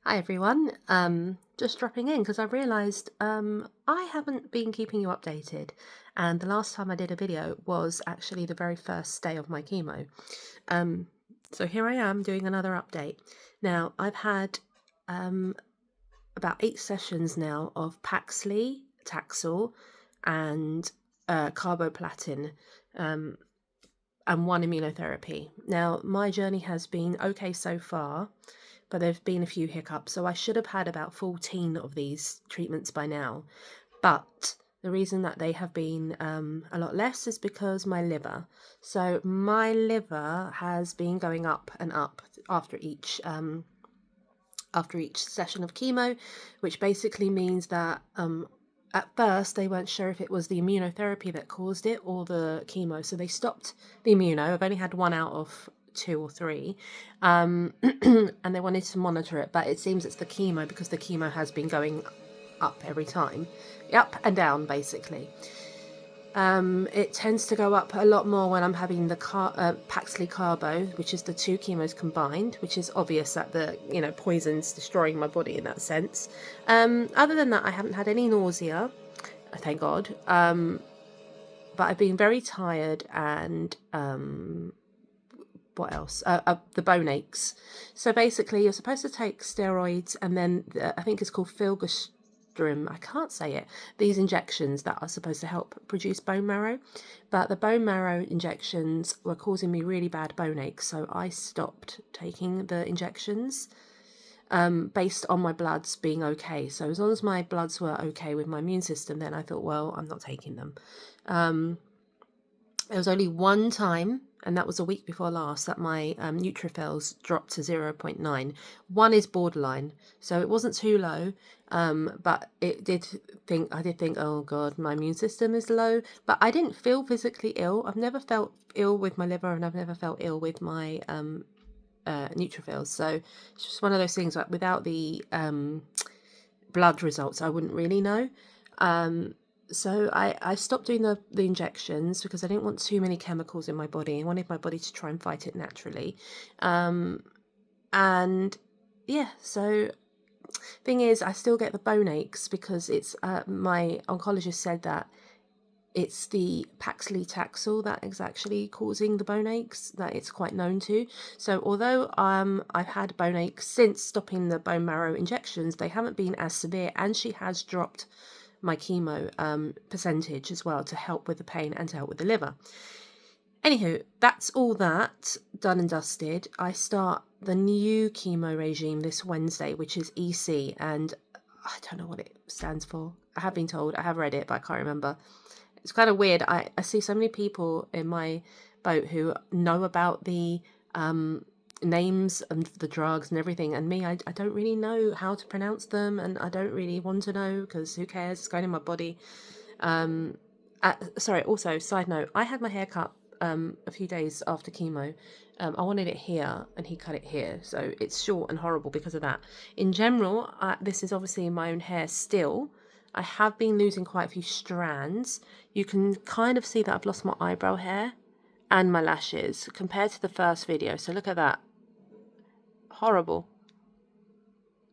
Hi everyone, just dropping in because I realised I haven't been keeping you updated, and the last time I did a video was actually the very first day of my chemo. Um, so here I am doing another update. Now I've had about 8 sessions now of Paxley, Taxol, and carboplatin, and 1 immunotherapy. Now my journey has been okay so far, but there've been a few hiccups. So I should have had about 14 of these treatments by now. But the reason that they have been a lot less is because my liver. So my liver has been going up and up after each session of chemo, which basically means that at first they weren't sure if it was the immunotherapy that caused it or the chemo, so they stopped the immuno. I've only had 1 out of 2 or 3, and they wanted to monitor it, but it seems it's the chemo because the chemo has been going up every time, up and down basically. It tends to go up a lot more when I'm having the Paxley Carbo, which is the 2 chemos combined, which is obvious that the poison's destroying my body in that sense. Other than that, I haven't had any nausea, thank God. But I've been very tired and what else? The bone aches. So basically, you're supposed to take steroids, and then I think it's called filgrastim. I can't say it. These injections that are supposed to help produce bone marrow, but the bone marrow injections were causing me really bad bone aches, so I stopped taking the injections based on my bloods being okay. So as long as my bloods were okay with my immune system, then I thought, well, I'm not taking them. There was only one time, and that was a week before last, that my neutrophils dropped to 0.9. 1 is borderline, so it wasn't too low, but I did think, oh God, my immune system is low, but I didn't feel physically ill. I've never felt ill with my liver, and I've never felt ill with my neutrophils. So it's just one of those things, like without the blood results, I wouldn't really know. So I stopped doing the injections because I didn't want too many chemicals in my body. I wanted my body to try and fight it naturally. And yeah, so thing is, I still get the bone aches because it's my oncologist said that it's the Paxley Taxol that is actually causing the bone aches, that it's quite known to. So although I've had bone aches since stopping the bone marrow injections, they haven't been as severe, and she has dropped my chemo percentage as well to help with the pain and to help with the liver. Anywho, that's all that done and dusted. I start the new chemo regime this Wednesday, which is EC, and I don't know what it stands for. I have been told, I have read it, but I can't remember. It's kind of weird. I see so many people in my boat who know about the names and the drugs and everything, and me, I don't really know how to pronounce them, and I don't really want to know because who cares, it's going in my body. Sorry, also side note, I had my hair cut a few days after chemo. I wanted it here and he cut it here, so it's short and horrible because of that. In general, this is obviously my own hair still. I have been losing quite a few strands. You can kind of see that I've lost my eyebrow hair and my lashes compared to the first video. So look at that. Horrible.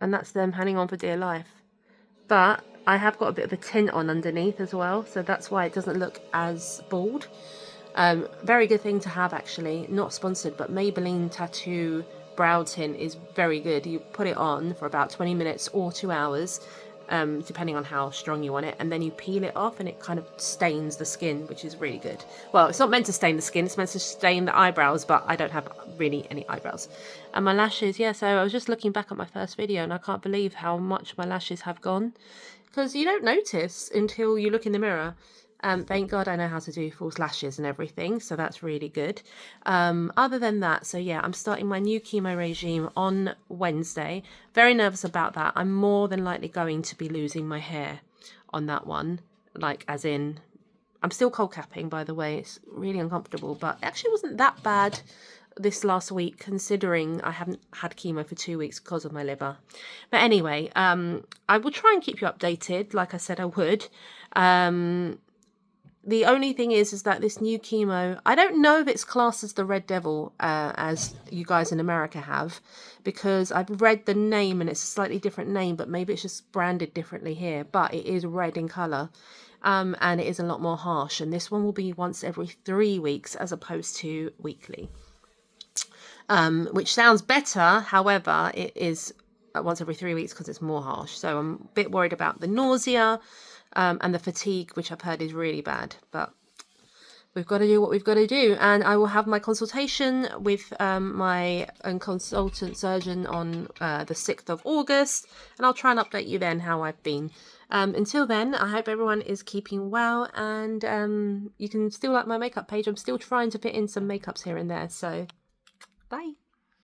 And that's them hanging on for dear life. But I have got a bit of a tint on underneath as well, so that's why it doesn't look as bald. Very good thing to have, actually. Not sponsored, but Maybelline Tattoo Brow Tint is very good. You put it on for about 20 minutes or 2 hours, depending on how strong you want it, and then you peel it off and it kind of stains the skin, which is really good. Well, it's not meant to stain the skin, it's meant to stain the eyebrows, but I don't have really any eyebrows. And my lashes, yeah, so I was just looking back at my first video and I can't believe how much my lashes have gone, because you don't notice until you look in the mirror. Thank God I know how to do false lashes and everything, so that's really good. Other than that, so yeah, I'm starting my new chemo regime on Wednesday. Very nervous about that. I'm more than likely going to be losing my hair on that one, like as in, I'm still cold capping, by the way. It's really uncomfortable, but it actually wasn't that bad this last week, considering I haven't had chemo for 2 weeks because of my liver. But anyway, I will try and keep you updated, like I said I would. the only thing is that this new chemo, I don't know if it's classed as the Red Devil, as you guys in America have, because I've read the name and it's a slightly different name, but maybe it's just branded differently here. But it is red in colour, and it is a lot more harsh. And this one will be once every 3 weeks as opposed to weekly, which sounds better. However, it is once every 3 weeks because it's more harsh. So I'm a bit worried about the nausea. And the fatigue, which I've heard is really bad, but we've got to do what we've got to do. And I will have my consultation with my own consultant surgeon on the 6th of August, and I'll try and update you then how I've been. Until then, I hope everyone is keeping well, and you can still like my makeup page. I'm still trying to fit in some makeups here and there, so bye.